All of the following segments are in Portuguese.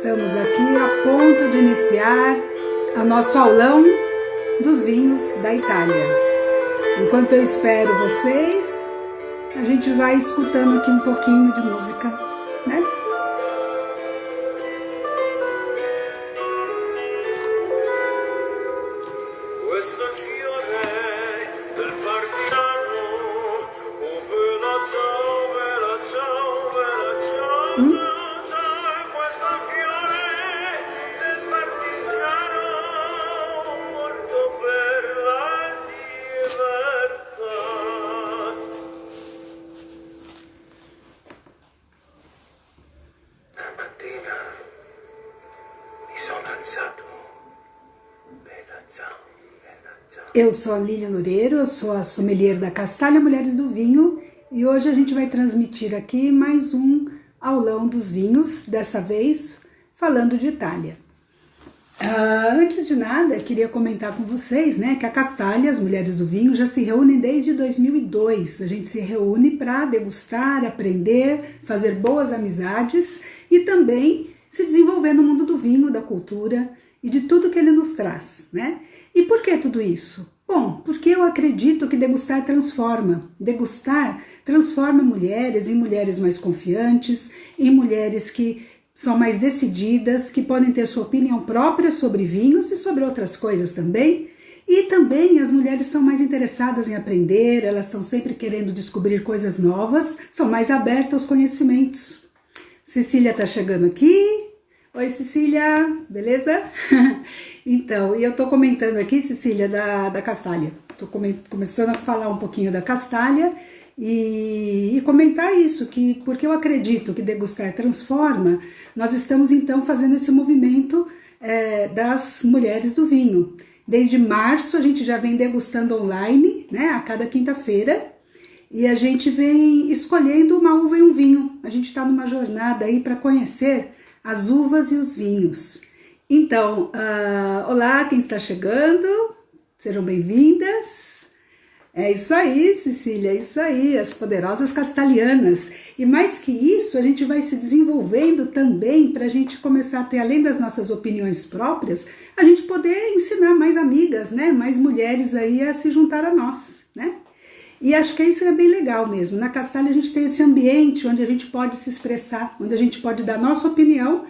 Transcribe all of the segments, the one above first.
Estamos aqui a ponto de iniciar o nosso aulão dos vinhos da Itália. Enquanto eu espero vocês, a gente vai escutando aqui um pouquinho de música, né? Eu sou a Lilian Loureiro, eu sou a sommelier da Castalha Mulheres do Vinho e hoje a gente vai transmitir aqui mais um aulão dos vinhos, dessa vez falando de Itália. Antes de nada, queria comentar com vocês, né, que a Castalha, as Mulheres do Vinho, já se reúnem desde 2002. A gente se reúne para degustar, aprender, fazer boas amizades e também se desenvolver no mundo do vinho, da cultura e de tudo que ele nos traz, né? E por que tudo isso? Bom, porque eu acredito que degustar transforma. Degustar transforma mulheres em mulheres mais confiantes, em mulheres que são mais decididas, que podem ter sua opinião própria sobre vinhos e sobre outras coisas também. E também as mulheres são mais interessadas em aprender, elas estão sempre querendo descobrir coisas novas, são mais abertas aos conhecimentos. Cecília está chegando aqui. Oi, Cecília, beleza? Então, e eu tô comentando aqui, Cecília, da Castalha. Tô começando a falar um pouquinho da Castalha e comentar isso, que porque eu acredito que degustar transforma, nós estamos então fazendo esse movimento das mulheres do vinho. Desde março a gente já vem degustando online, né, a cada quinta-feira, e a gente vem escolhendo uma uva e um vinho. A gente está numa jornada aí para conhecer as uvas e os vinhos. Então, olá, quem está chegando, sejam bem-vindas. É isso aí, Cecília, é isso aí, as poderosas castalhanas. E mais que isso, a gente vai se desenvolvendo também para a gente começar a ter, além das nossas opiniões próprias, a gente poder ensinar mais amigas, né? Mais mulheres aí a se juntar a nós, né? E acho que isso é bem legal mesmo. Na Castalha a gente tem esse ambiente onde a gente pode se expressar, onde a gente pode dar nossa opinião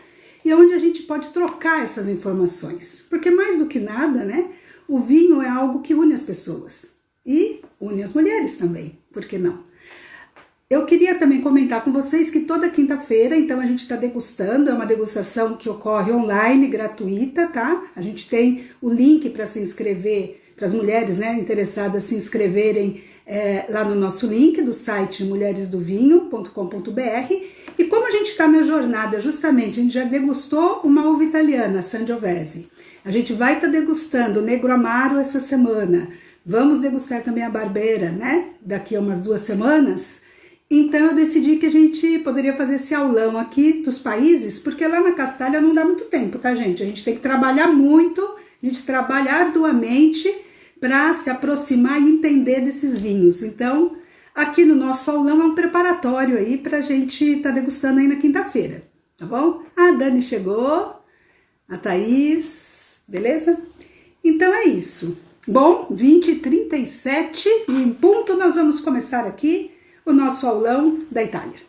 e onde a gente pode trocar essas informações. Porque mais do que nada, né, o vinho é algo que une as pessoas e une as mulheres também, por que não? Eu queria também comentar com vocês que toda quinta-feira, então a gente está degustando, é uma degustação que ocorre online, gratuita, tá? A gente tem o link para se inscrever, para as mulheres, né, interessadas se inscreverem lá no nosso link do site mulheresdovinho.com.br. E como a gente está na jornada, justamente, a gente já degustou uma uva italiana, Sangiovese. A gente vai estar degustando o Negro Amaro essa semana. Vamos degustar também a Barbera, né? Daqui a umas 2 semanas. Então eu decidi que a gente poderia fazer esse aulão aqui dos países, porque lá na Castalha não dá muito tempo, tá, gente? A gente tem que trabalhar muito, a gente trabalha arduamente para se aproximar e entender desses vinhos. Então, aqui no nosso aulão é um preparatório aí para a gente estar degustando aí na quinta-feira, tá bom? A Dani chegou, a Thaís, beleza? Então é isso. Bom, 20h37 e em ponto nós vamos começar aqui o nosso aulão da Itália.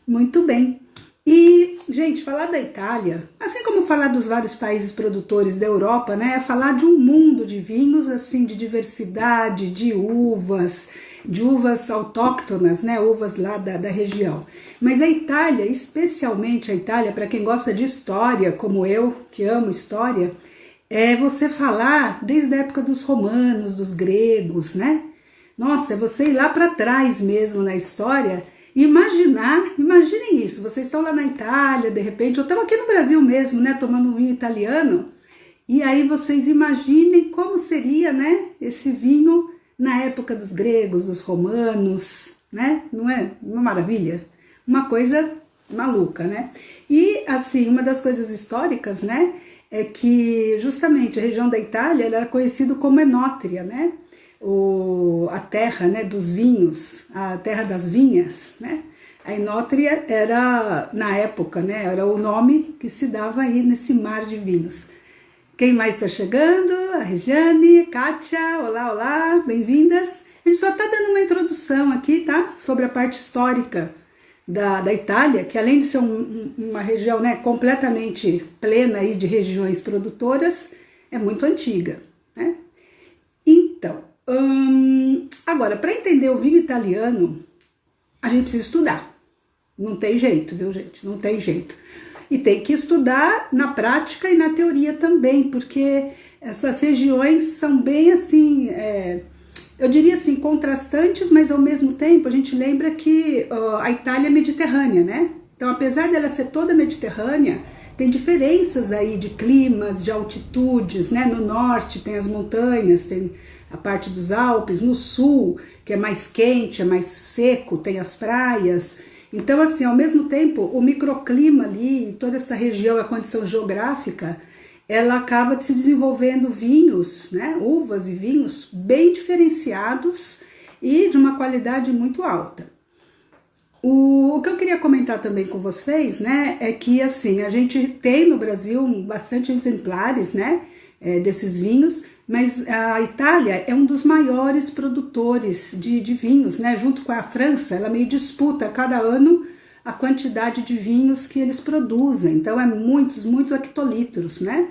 Muito bem. E, gente, falar da Itália, assim como falar dos vários países produtores da Europa, né, é falar de um mundo de vinhos, assim, de diversidade, de uvas autóctonas, né, uvas lá da região. Mas a Itália, especialmente a Itália, para quem gosta de história, como eu, que amo história, é você falar desde a época dos romanos, dos gregos, né? Nossa, é você ir lá para trás mesmo na história. Imaginem isso, vocês estão lá na Itália, de repente, ou estão aqui no Brasil mesmo, né, tomando um vinho italiano, e aí vocês imaginem como seria, né, esse vinho na época dos gregos, dos romanos, né, não é uma maravilha? Uma coisa maluca, né? E, assim, uma das coisas históricas, né, é que justamente a região da Itália ela era conhecida como Enótria, né? A terra, né, dos vinhos, a terra das vinhas, né? A Enótria era, na época, né, era o nome que se dava aí nesse mar de vinhos. Quem mais está chegando? A Regiane, Kátia, olá, olá, bem-vindas. A gente só está dando uma introdução aqui, tá? Sobre a parte histórica da Itália, que além de ser uma região, né, completamente plena aí de regiões produtoras, é muito antiga, né? Então, agora, para entender o vinho italiano, a gente precisa estudar. Não tem jeito, viu, gente? Não tem jeito. E tem que estudar na prática e na teoria também, porque essas regiões são bem assim, eu diria assim, contrastantes, mas ao mesmo tempo a gente lembra que a Itália é mediterrânea, né? Então, apesar dela ser toda mediterrânea, tem diferenças aí de climas, de altitudes, né? No norte tem as montanhas, tem a parte dos Alpes, no sul, que é mais quente, é mais seco, tem as praias. Então, assim, ao mesmo tempo, o microclima ali, toda essa região, a condição geográfica, ela acaba se desenvolvendo vinhos, né, uvas e vinhos bem diferenciados e de uma qualidade muito alta. O que eu queria comentar também com vocês, né, é que, assim, a gente tem no Brasil bastante exemplares, né, desses vinhos, mas a Itália é um dos maiores produtores de vinhos, né? Junto com a França, ela meio disputa cada ano a quantidade de vinhos que eles produzem. Então, é muitos hectolitros, né?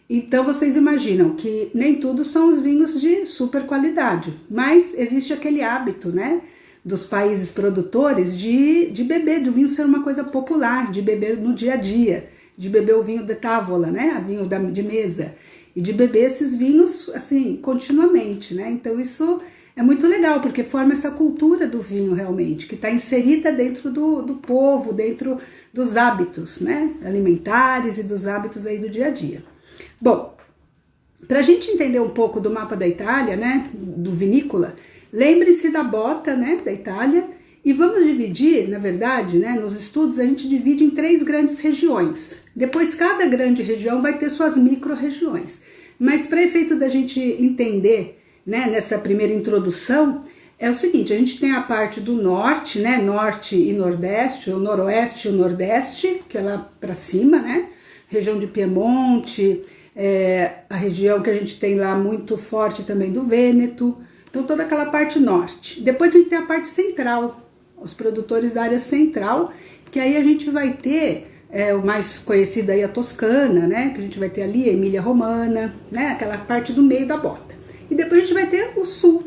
Então, vocês imaginam que nem tudo são os vinhos de super qualidade, mas existe aquele hábito, né? Dos países produtores de beber, do vinho ser uma coisa popular, de beber no dia a dia, de beber o vinho de távola, né? O vinho de mesa. E de beber esses vinhos, assim, continuamente, né? Então isso é muito legal, porque forma essa cultura do vinho realmente, que está inserida dentro do povo, dentro dos hábitos, né? Alimentares e dos hábitos aí do dia a dia. Bom, para a gente entender um pouco do mapa da Itália, né? Do vinícola, lembre-se da bota, né? Da Itália, e vamos dividir, na verdade, né? Nos estudos a gente divide em 3 grandes regiões. Depois, cada grande região vai ter suas micro-regiões. Mas para efeito da gente entender, né, nessa primeira introdução, é o seguinte, a gente tem a parte do norte, né, norte e nordeste, o noroeste e o nordeste, que é lá para cima, né, região de Piemonte, a região que a gente tem lá muito forte também do Vêneto, então toda aquela parte norte. Depois a gente tem a parte central, os produtores da área central, que aí a gente vai ter o mais conhecido aí a Toscana, né? Que a gente vai ter ali a Emília-Romana, né? Aquela parte do meio da bota. E depois a gente vai ter o sul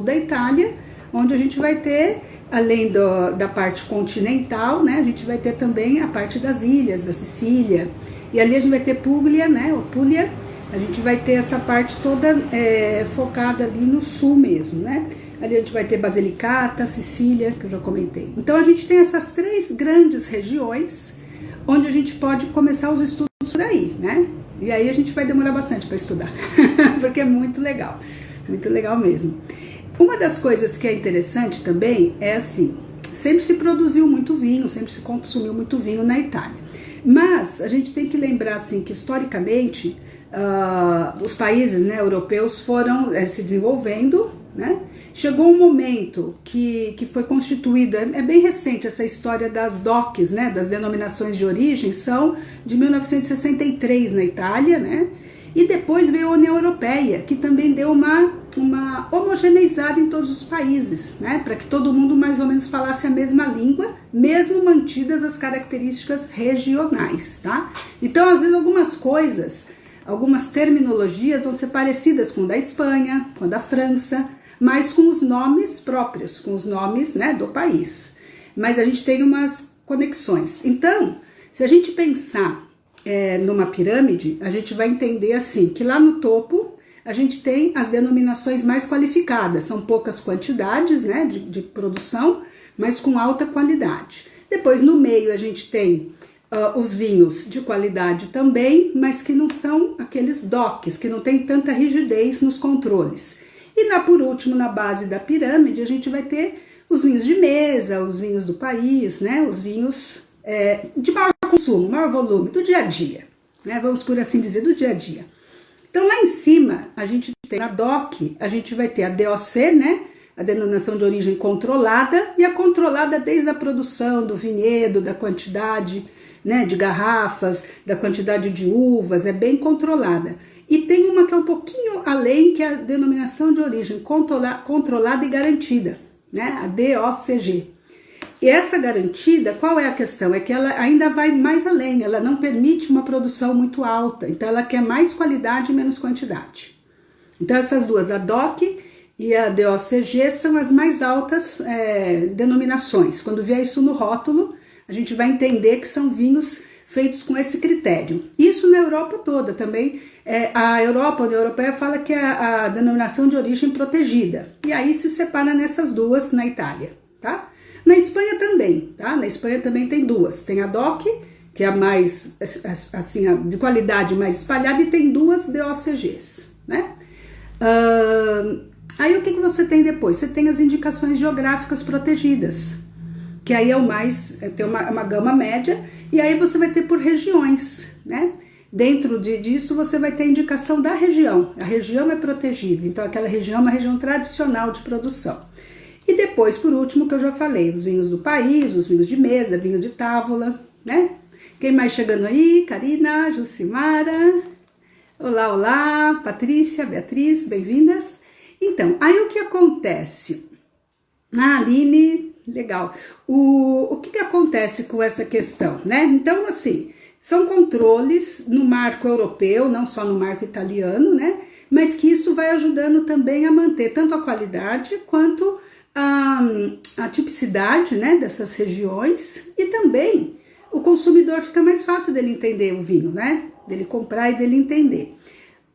da Itália, onde a gente vai ter, além da parte continental, né? A gente vai ter também a parte das ilhas, da Sicília. E ali a gente vai ter Puglia, né? O Puglia, a gente vai ter essa parte toda focada ali no sul mesmo, né? Ali a gente vai ter Basilicata, Sicília, que eu já comentei. Então a gente tem essas 3 grandes regiões onde a gente pode começar os estudos por aí, né? E aí a gente vai demorar bastante para estudar, porque é muito legal mesmo. Uma das coisas que é interessante também é assim, sempre se produziu muito vinho, sempre se consumiu muito vinho na Itália. Mas a gente tem que lembrar assim que historicamente os países, né, europeus foram se desenvolvendo, né? Chegou um momento que foi constituído, é bem recente essa história das DOCs, né, das denominações de origem, são de 1963 na Itália, né, e depois veio a União Europeia, que também deu uma homogeneizada em todos os países, né, para que todo mundo mais ou menos falasse a mesma língua, mesmo mantidas as características regionais, tá? Então, às vezes, algumas coisas, algumas terminologias vão ser parecidas com o da Espanha, com a da França, mas com os nomes próprios, com os nomes, né, do país. Mas a gente tem umas conexões. Então, se a gente pensar numa pirâmide, a gente vai entender assim, que lá no topo a gente tem as denominações mais qualificadas, são poucas quantidades, né, de produção, mas com alta qualidade. Depois no meio a gente tem os vinhos de qualidade também, mas que não são aqueles DOCs, que não tem tanta rigidez nos controles. E por último, na base da pirâmide, a gente vai ter os vinhos de mesa, os vinhos do país, né? Os vinhos de maior consumo, maior volume, do dia a dia, né? Vamos por assim dizer, do dia a dia. Então lá em cima, a gente tem a DOC, a gente vai ter a DOC, né? a denominação de origem controlada, e a controlada desde a produção, do vinhedo, da quantidade, né, de garrafas, da quantidade de uvas, é bem controlada. E tem uma que é um pouquinho além, que é a denominação de origem controlada e garantida, né, a DOCG. E essa garantida, qual é a questão? É que ela ainda vai mais além, ela não permite uma produção muito alta, então ela quer mais qualidade e menos quantidade. Então essas duas, a DOC e a DOCG, são as mais altas denominações. Quando vier isso no rótulo, a gente vai entender que são vinhos feitos com esse critério. Isso na Europa toda também. A Europa, a União Europeia, fala que é a denominação de origem protegida. E aí se separa nessas duas na Itália, tá? Na Espanha também, tá? Na Espanha também tem duas. Tem a DOC, que é a mais, assim, de qualidade mais espalhada, e tem duas DOCGs, né? Aí o que você tem depois? Você tem as indicações geográficas protegidas, que aí é o mais, tem uma gama média, e aí você vai ter por regiões, né? Dentro disso você vai ter a indicação da região. A região é protegida, então aquela região é uma região tradicional de produção. E depois, por último, que eu já falei, os vinhos do país, os vinhos de mesa, vinho de távola, né? Quem mais chegando aí? Karina, Jucimara, olá, olá, Patrícia, Beatriz, bem-vindas. Então, aí o que acontece? Aline, legal. O que acontece com essa questão, né? Então, assim, são controles no marco europeu, não só no marco italiano, né? Mas que isso vai ajudando também a manter tanto a qualidade quanto a tipicidade, né, dessas regiões, e também o consumidor fica mais fácil dele entender o vinho, né? Dele comprar e dele entender.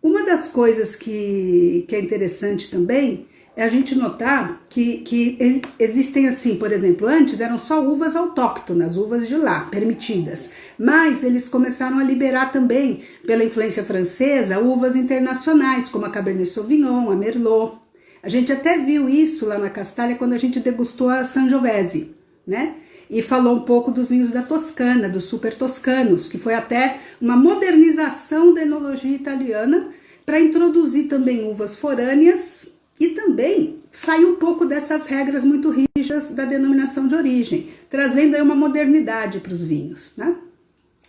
Uma das coisas que é interessante também é a gente notar que existem assim, por exemplo, antes eram só uvas autóctonas, uvas de lá, permitidas, mas eles começaram a liberar também, pela influência francesa, uvas internacionais, como a Cabernet Sauvignon, a Merlot. A gente até viu isso lá na Castalha quando a gente degustou a Sangiovese, né? E falou um pouco dos vinhos da Toscana, dos super toscanos, que foi até uma modernização da enologia italiana para introduzir também uvas forâneas e também sair um pouco dessas regras muito rígidas da denominação de origem, trazendo aí uma modernidade para os vinhos, né?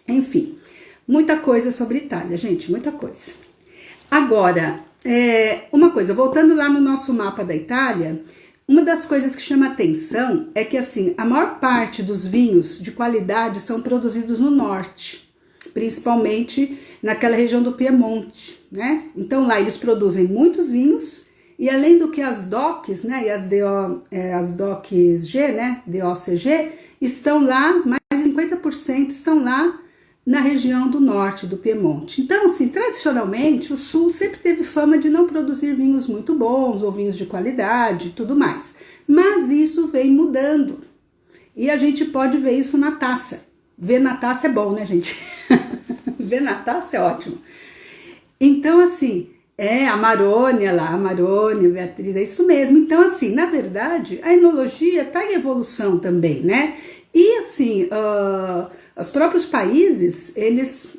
Enfim, muita coisa sobre Itália, gente, muita coisa. Agora, uma coisa, voltando lá no nosso mapa da Itália, uma das coisas que chama atenção é que, assim, a maior parte dos vinhos de qualidade são produzidos no norte, principalmente naquela região do Piemonte, né? Então lá eles produzem muitos vinhos, e além do que as DOCs, né, e as DOCG, né, DOCG, estão lá, mais de 50% estão lá na região do norte do Piemonte. Então, assim, tradicionalmente, o sul sempre teve fama de não produzir vinhos muito bons, ou vinhos de qualidade e tudo mais. Mas isso vem mudando. E a gente pode ver isso na taça. Ver na taça é bom, né, gente? Ver na taça é ótimo. Então, assim, a Marônia lá, a Marônia, Beatriz, é isso mesmo. Então, assim, na verdade, a enologia está em evolução também, né? E, assim, os próprios países, eles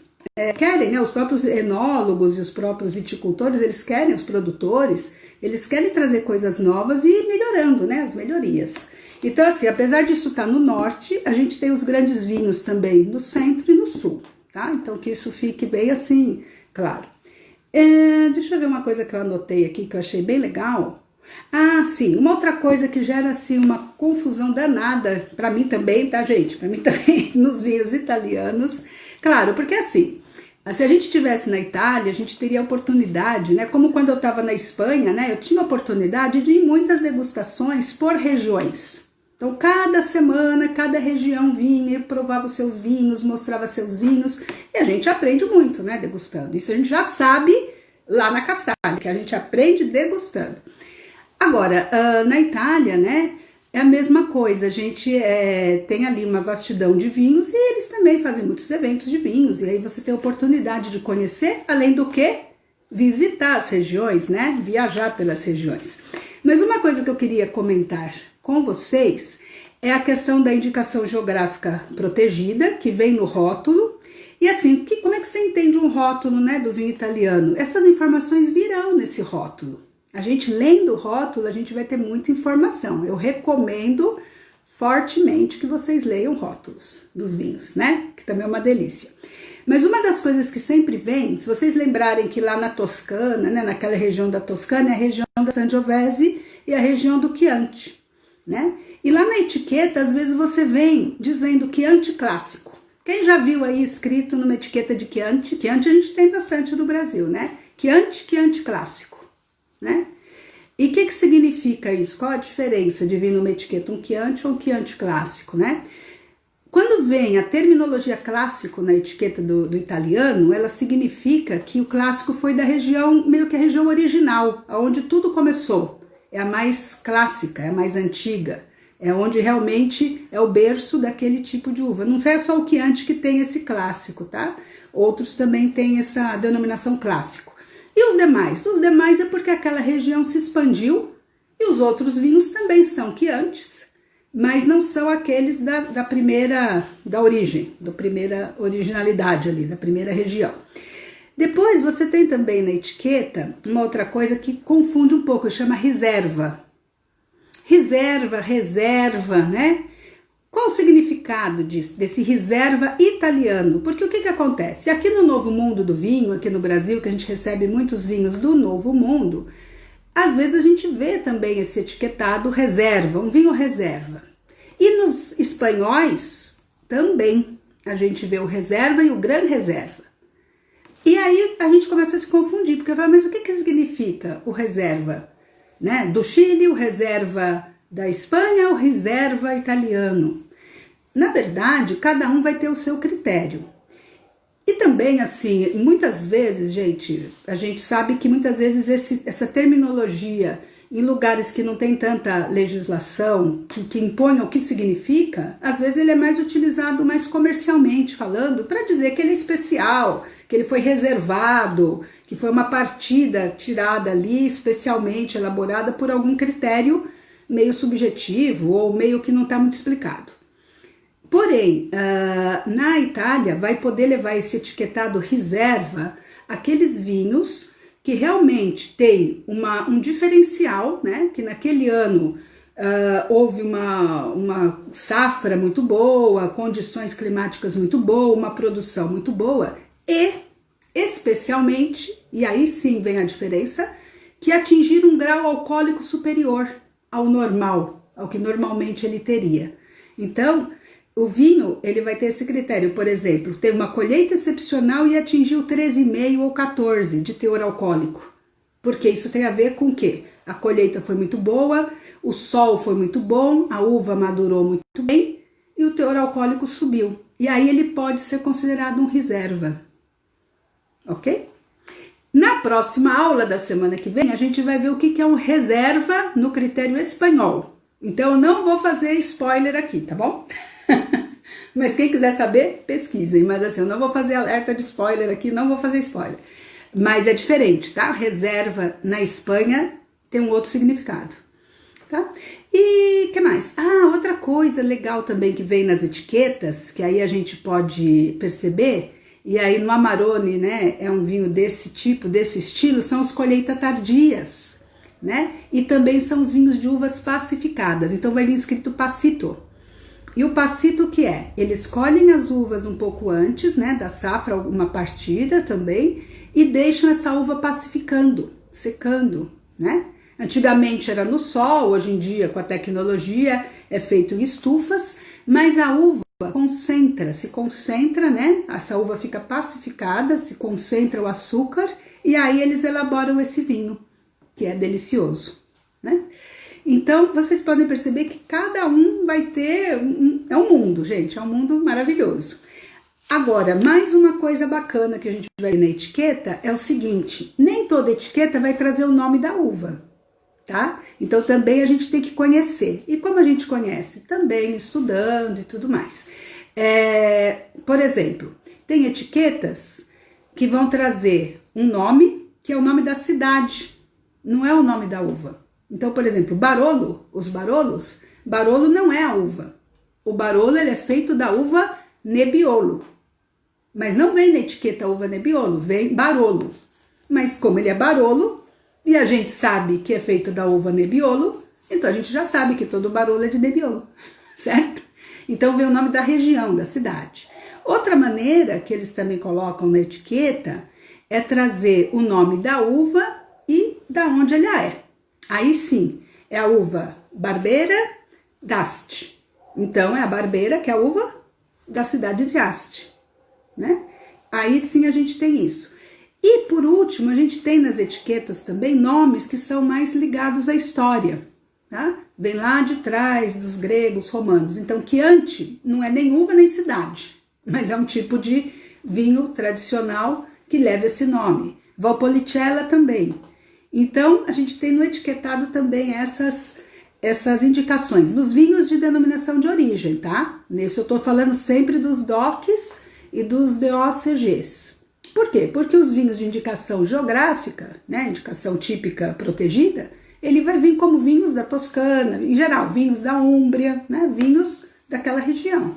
querem, né, os próprios enólogos e os próprios viticultores, eles querem, os produtores, eles querem trazer coisas novas e ir melhorando, né, as melhorias. Então, assim, apesar disso estar no norte, a gente tem os grandes vinhos também no centro e no sul, tá? Então, que isso fique bem assim, claro. Deixa eu ver uma coisa que eu anotei aqui, que eu achei bem legal. Ah, sim, uma outra coisa que gera assim uma confusão danada, para mim também, tá, gente? Para mim também, nos vinhos italianos. Claro, porque assim, se a gente estivesse na Itália, a gente teria oportunidade, né? Como quando eu estava na Espanha, né? Eu tinha oportunidade de ir em muitas degustações por regiões. Então, cada semana, cada região vinha e provava os seus vinhos, mostrava seus vinhos, e a gente aprende muito, né? Degustando. Isso a gente já sabe lá na Castalha, que a gente aprende degustando. Agora, na Itália, né, é a mesma coisa, a gente tem ali uma vastidão de vinhos e eles também fazem muitos eventos de vinhos, e aí você tem a oportunidade de conhecer, além do que visitar as regiões, né, viajar pelas regiões. Mas uma coisa que eu queria comentar com vocês é a questão da indicação geográfica protegida, que vem no rótulo. E assim, como é que você entende um rótulo, né, do vinho italiano? Essas informações virão nesse rótulo. A gente lendo o rótulo, a gente vai ter muita informação. Eu recomendo fortemente que vocês leiam rótulos dos vinhos, né? Que também é uma delícia. Mas uma das coisas que sempre vem, se vocês lembrarem que lá na Toscana, né, naquela região da Toscana, é a região da Sangiovese e a região do Chianti, né? E lá na etiqueta, às vezes você vem dizendo Chianti clássico. Quem já viu aí escrito numa etiqueta de Chianti? Chianti a gente tem bastante no Brasil, né? Chianti clássico, né? E o que significa isso? Qual a diferença de vir numa etiqueta um Chianti ou um Chianti clássico, né? Quando vem a terminologia clássico na etiqueta do italiano, ela significa que o clássico foi da região, meio que a região original, onde tudo começou. É a mais clássica, é a mais antiga, é onde realmente é o berço daquele tipo de uva. Não é só o Chianti que tem esse clássico, tá? Outros também têm essa denominação clássico. E os demais? Os demais é porque aquela região se expandiu e os outros vinhos também são Chiantis, mas não são aqueles da primeira originalidade ali, da primeira região. Depois você tem também na etiqueta uma outra coisa que confunde um pouco, chama reserva. Reserva, né? Qual o significado desse reserva italiano? Porque o que acontece? Aqui no Novo Mundo do Vinho, aqui no Brasil, que a gente recebe muitos vinhos do Novo Mundo, às vezes a gente vê também esse etiquetado reserva, um vinho reserva. E nos espanhóis também a gente vê o reserva e o gran reserva. E aí a gente começa a se confundir, porque eu falo, mas o que significa o reserva? Né? Do Chile, o reserva da Espanha, o reserva italiano. Na verdade, cada um vai ter o seu critério. E também, assim, muitas vezes, a gente sabe que muitas vezes essa terminologia em lugares que não tem tanta legislação, que impõe o que significa, às vezes ele é mais utilizado mais comercialmente falando, para dizer que ele é especial, que ele foi reservado, que foi uma partida tirada ali, especialmente elaborada por algum critério meio subjetivo ou meio que não está muito explicado. Porém, na Itália vai poder levar esse etiquetado reserva aqueles vinhos que realmente tem um diferencial, né? Que naquele ano houve uma safra muito boa, condições climáticas muito boas, uma produção muito boa e, especialmente, e aí sim vem a diferença, que atingiram um grau alcoólico superior ao normal, ao que normalmente ele teria. Então, o vinho, ele vai ter esse critério, por exemplo, teve uma colheita excepcional e atingiu 13,5 ou 14 de teor alcoólico. Porque isso tem a ver com o quê? A colheita foi muito boa, o sol foi muito bom, a uva madurou muito bem e o teor alcoólico subiu. E aí ele pode ser considerado um reserva. Ok? Na próxima aula da semana que vem, a gente vai ver o que é um reserva no critério espanhol. Então, eu não vou fazer spoiler aqui, tá bom? Mas quem quiser saber, pesquisem. Mas assim, eu não vou fazer alerta de spoiler aqui, não vou fazer spoiler. Mas é diferente, tá? Reserva na Espanha tem um outro significado, tá? E que mais? Outra coisa legal também que vem nas etiquetas, que aí a gente pode perceber, e aí no Amarone, né, é um vinho desse tipo, desse estilo, são os colheita tardias, né? E também são os vinhos de uvas pacificadas, então vai vir escrito passito. E o passito o que é? Eles colhem as uvas um pouco antes, né, da safra, uma partida também, e deixam essa uva pacificando, secando, né? Antigamente era no sol, hoje em dia com a tecnologia é feito em estufas, mas a uva se concentra, né? Essa uva fica pacificada, se concentra o açúcar e aí eles elaboram esse vinho, que é delicioso, né? Então, vocês podem perceber que cada um vai ter, é um mundo, gente, é um mundo maravilhoso. Agora, mais uma coisa bacana que a gente vai ver na etiqueta é o seguinte, nem toda etiqueta vai trazer o nome da uva, tá? Então, também a gente tem que conhecer. E como a gente conhece? Também estudando e tudo mais. Por exemplo, tem etiquetas que vão trazer um nome, que é o nome da cidade, não é o nome da uva. Então, por exemplo, Barolo, Barolo não é a uva. O Barolo ele é feito da uva Nebbiolo. Mas não vem na etiqueta uva Nebbiolo, vem Barolo. Mas como ele é Barolo, E a gente sabe que é feito da uva Nebbiolo, então a gente já sabe que todo Barolo é de Nebbiolo, certo? Então vem o nome da região, da cidade. Outra maneira que eles também colocam na etiqueta é trazer o nome da uva e da onde ela é. Aí sim, é a uva Barbera d'Asti. Então é a Barbera, que é a uva da cidade de Asti, né? Aí sim a gente tem isso. E por último, a gente tem nas etiquetas também nomes que são mais ligados à história, tá? Vem lá de trás dos gregos, romanos. Então Chianti não é nem uva nem cidade, mas é um tipo de vinho tradicional que leva esse nome. Valpolicella também. Então a gente tem no etiquetado também essas indicações. Nos vinhos de denominação de origem, tá? Nesse eu tô falando sempre dos DOCs e dos DOCGs. Por quê? Porque os vinhos de indicação geográfica, né, indicação típica protegida, ele vai vir como vinhos da Toscana, em geral, vinhos da Úmbria, né, vinhos daquela região.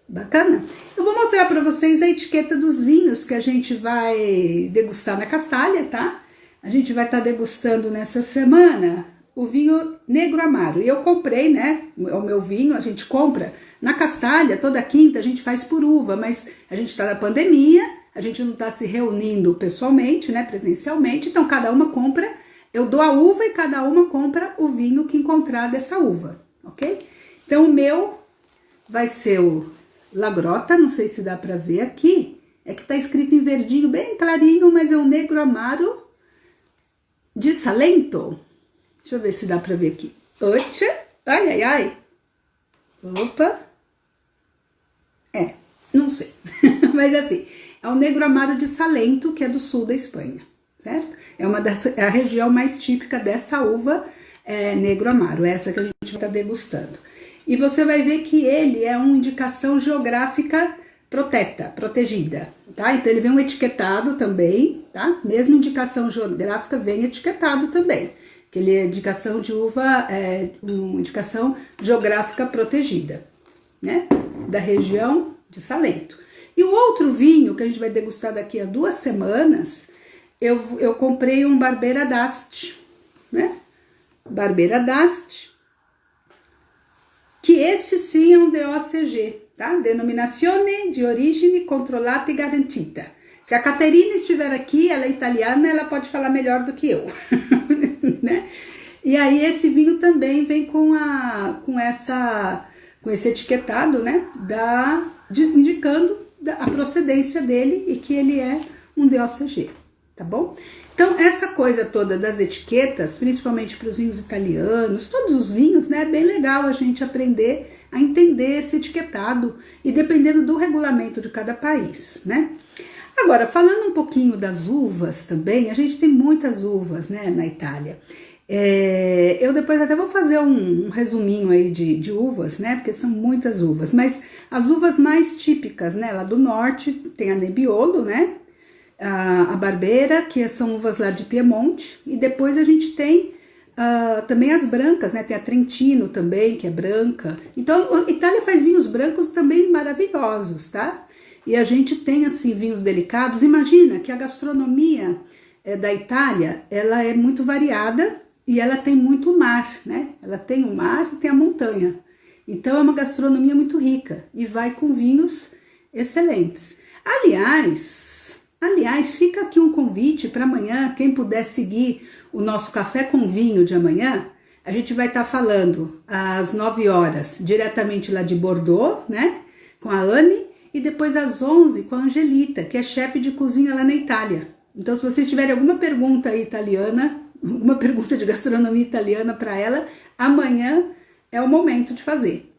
Bacana? Eu vou mostrar para vocês a etiqueta dos vinhos que a gente vai degustar na Castalha, tá? A gente vai estar degustando nessa semana o vinho Negro Amaro. E eu comprei, né, o meu vinho, a gente compra na Castalha, toda quinta a gente faz por uva, mas a gente está na pandemia, a gente não está se reunindo pessoalmente, né, presencialmente, então cada uma compra, eu dou a uva e cada uma compra o vinho que encontrar dessa uva, ok? Então o meu vai ser o Lagrota, não sei se dá para ver aqui, é que tá escrito em verdinho bem clarinho, mas é o Negro Amaro de Salento. Deixa eu ver se dá para ver aqui. Oxa, ai, ai, ai. Opa. Não sei, mas assim, é o Negro Amaro de Salento, que é do sul da Espanha, certo? É a região mais típica dessa uva Negro Amaro, essa que a gente está degustando. E você vai ver que ele é uma indicação geográfica protegida, tá? Então ele vem um etiquetado também, tá? Mesmo indicação geográfica vem etiquetado também, que ele é indicação de uva, uma indicação geográfica protegida, né? Da região de Salento. E o outro vinho que a gente vai degustar daqui a 2 semanas, eu comprei um Barbera d'Asti, né? Barbera d'Asti, que este sim é um DOCG, tá? Denominazione di origine controllata e garantita. Se a Caterina estiver aqui, ela é italiana, ela pode falar melhor do que eu, né? E aí esse vinho também vem com esse etiquetado, né? Indicando a procedência dele e que ele é um DOCG, tá bom? Então, essa coisa toda das etiquetas, principalmente para os vinhos italianos, todos os vinhos, né? É bem legal a gente aprender a entender esse etiquetado e dependendo do regulamento de cada país, né? Agora, falando um pouquinho das uvas também, a gente tem muitas uvas, né, na Itália. Eu depois até vou fazer um resuminho aí de uvas, né, porque são muitas uvas, mas as uvas mais típicas, né, lá do norte tem a Nebbiolo, né, a Barbera, que são uvas lá de Piemonte, e depois a gente tem também as brancas, né, tem a Trentino também, que é branca. Então, a Itália faz vinhos brancos também maravilhosos, tá? E a gente tem, assim, vinhos delicados. Imagina que a gastronomia da Itália, ela é muito variada e ela tem muito mar, né? Ela tem o mar e tem a montanha. Então, é uma gastronomia muito rica e vai com vinhos excelentes. Aliás, fica aqui um convite para amanhã, quem puder seguir o nosso Café com Vinho de amanhã, a gente vai estar falando às 9 horas, diretamente lá de Bordeaux, né? Com a Anne. E depois às 11 com a Angelita, que é chefe de cozinha lá na Itália. Então, se vocês tiverem alguma pergunta italiana, alguma pergunta de gastronomia italiana para ela, amanhã é o momento de fazer.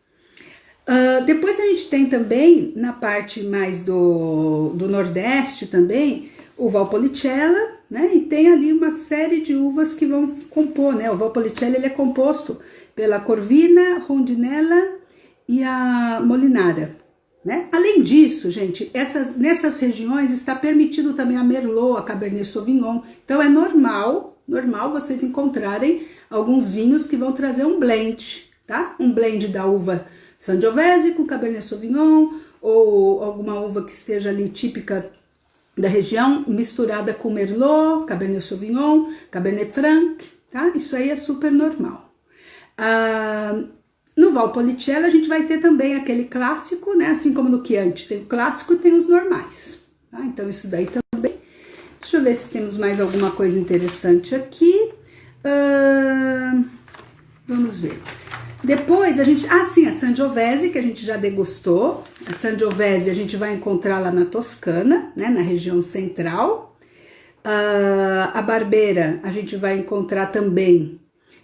Depois a gente tem também, na parte mais do Nordeste também, o Valpolicella, né? E tem ali uma série de uvas que vão compor, né? O Valpolicella ele é composto pela Corvina, Rondinella e a Molinara. Né? Além disso, gente, nessas regiões está permitido também a Merlot, a Cabernet Sauvignon. Então é normal vocês encontrarem alguns vinhos que vão trazer um blend, tá? Um blend da uva Sangiovese com Cabernet Sauvignon, ou alguma uva que esteja ali típica da região, misturada com Merlot, Cabernet Sauvignon, Cabernet Franc, tá? Isso aí é super normal. No Valpolicella a gente vai ter também aquele clássico, né? Assim como no Chianti tem o clássico e tem os normais, tá? Então isso daí também. Deixa eu ver se temos mais alguma coisa interessante aqui. Vamos ver. Depois a gente... sim, a Sangiovese, que a gente já degustou. A Sangiovese a gente vai encontrar lá na Toscana, né, na região central. A Barbera a gente vai encontrar também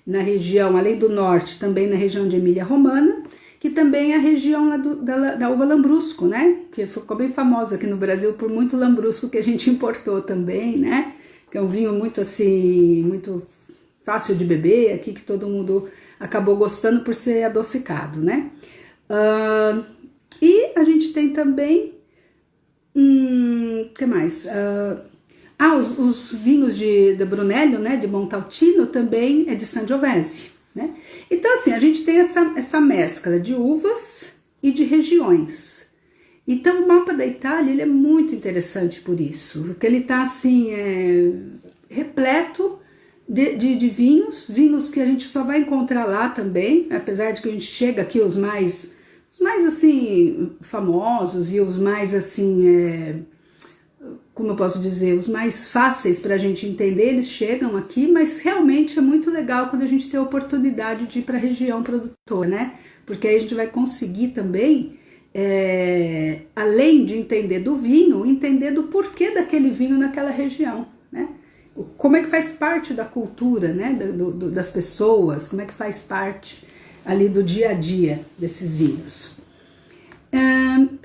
na região, além do norte, também na região de Emília-Romana, que também é a região lá da uva Lambrusco, né? Que ficou bem famosa aqui no Brasil por muito Lambrusco que a gente importou também, né? Que é um vinho muito assim, muito fácil de beber, aqui que todo mundo acabou gostando por ser adocicado, né? E a gente tem também, que mais? Os vinhos de Brunello, né, de Montalcino, também é de Sangiovese, né? Então, assim, a gente tem essa mescla de uvas e de regiões. Então, o mapa da Itália, ele é muito interessante por isso, porque ele tá, assim, repleto de vinhos que a gente só vai encontrar lá também, apesar de que a gente chega aqui os mais assim, famosos e os mais, assim, como eu posso dizer, os mais fáceis para a gente entender, eles chegam aqui, mas realmente é muito legal quando a gente tem a oportunidade de ir para a região produtora, né? Porque aí a gente vai conseguir também, além de entender do vinho, entender do porquê daquele vinho naquela região, né? Como é que faz parte da cultura, né? Das pessoas, como é que faz parte ali do dia a dia desses vinhos.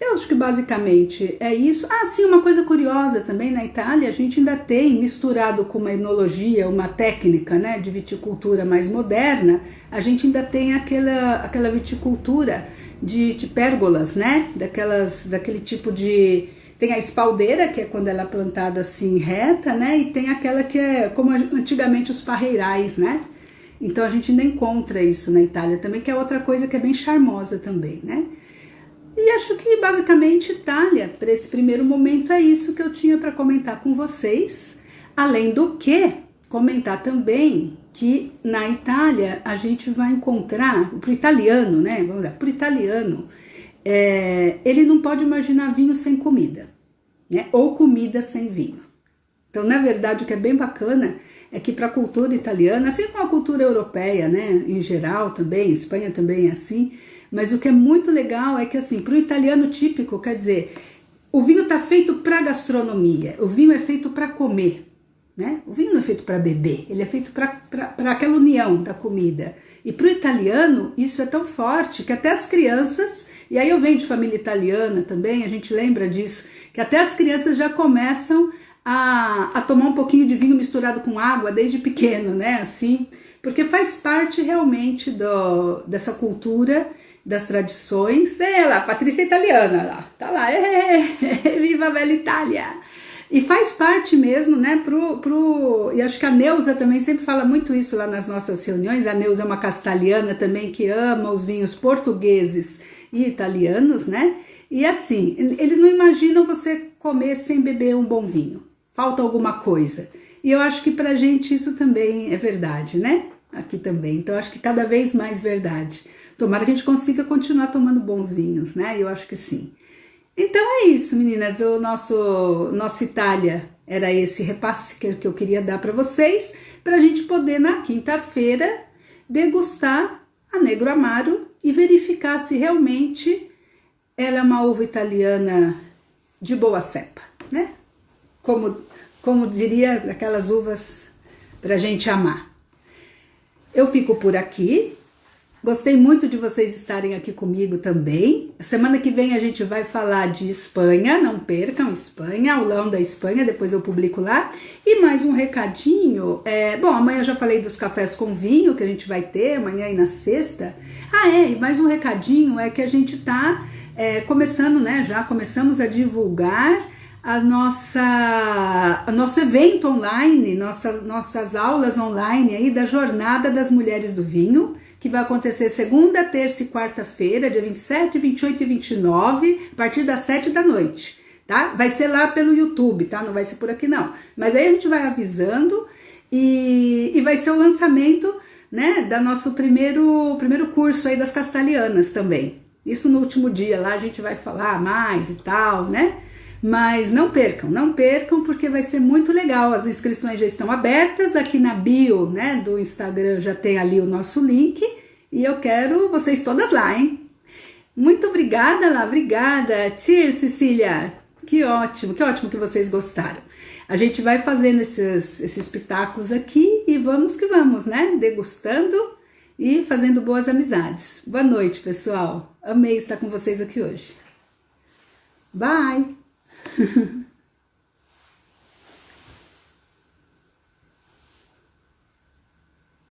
Eu acho que basicamente é isso. Sim, uma coisa curiosa também, na Itália a gente ainda tem, misturado com uma enologia, uma técnica, né, de viticultura mais moderna, a gente ainda tem aquela viticultura de pérgolas, né, daquele tipo de... Tem a espaldeira, que é quando ela é plantada assim reta, né, e tem aquela que é como antigamente os parreirais, né. Então a gente ainda encontra isso na Itália também, que é outra coisa que é bem charmosa também, né. E acho que basicamente Itália, para esse primeiro momento, é isso que eu tinha para comentar com vocês. Além do que, comentar também que na Itália a gente vai encontrar, para o italiano, né? Vamos lá, para o italiano, ele não pode imaginar vinho sem comida, né? Ou comida sem vinho. Então, na verdade, o que é bem bacana é que para a cultura italiana, assim como a cultura europeia, né? Em geral também, Espanha também é assim. Mas o que é muito legal é que, assim, para o italiano típico, quer dizer, o vinho está feito para gastronomia, o vinho é feito para comer, né? O vinho não é feito para beber, ele é feito para aquela união da comida. E para o italiano, isso é tão forte que até as crianças, e aí eu venho de família italiana também, a gente lembra disso, que até as crianças já começam a tomar um pouquinho de vinho misturado com água desde pequeno, né? Assim, porque faz parte realmente dessa cultura, das tradições. Lá, Patrícia italiana lá, tá lá, viva a bela Itália! E faz parte mesmo, né, e acho que a Neuza também sempre fala muito isso lá nas nossas reuniões. A Neuza é uma castelhana também que ama os vinhos portugueses e italianos, né, e assim, eles não imaginam você comer sem beber um bom vinho, falta alguma coisa, e eu acho que pra gente isso também é verdade, né, aqui também, então eu acho que cada vez mais verdade. Tomara que a gente consiga continuar tomando bons vinhos, né? Eu acho que sim. Então é isso, meninas. O nosso Itália era esse repasse que eu queria dar para vocês, para a gente poder, na quinta-feira, degustar a Negro Amaro e verificar se realmente ela é uma uva italiana de boa cepa, né? Como diria, aquelas uvas para a gente amar. Eu fico por aqui. Gostei muito de vocês estarem aqui comigo também. Semana que vem a gente vai falar de Espanha, não percam, Espanha, aulão da Espanha, depois eu publico lá. E mais um recadinho, bom, amanhã eu já falei dos cafés com vinho que a gente vai ter, amanhã e na sexta. E mais um recadinho é que a gente tá começando, né, já começamos a divulgar nosso evento online, nossas aulas online aí da Jornada das Mulheres do Vinho, que vai acontecer segunda, terça e quarta-feira, dia 27, 28 e 29, a partir das 7 da noite, tá? Vai ser lá pelo YouTube, tá? Não vai ser por aqui não. Mas aí a gente vai avisando e vai ser o lançamento, né, da nosso primeiro curso aí das castelhanas também. Isso no último dia lá a gente vai falar mais e tal, né? Mas não percam, porque vai ser muito legal. As inscrições já estão abertas, aqui na bio, né, do Instagram já tem ali o nosso link, e eu quero vocês todas lá, hein? Muito obrigada lá, obrigada. Cheers, Cecília. Que ótimo que vocês gostaram. A gente vai fazendo esses pitacos aqui e vamos que vamos, né? Degustando e fazendo boas amizades. Boa noite, pessoal. Amei estar com vocês aqui hoje. Bye!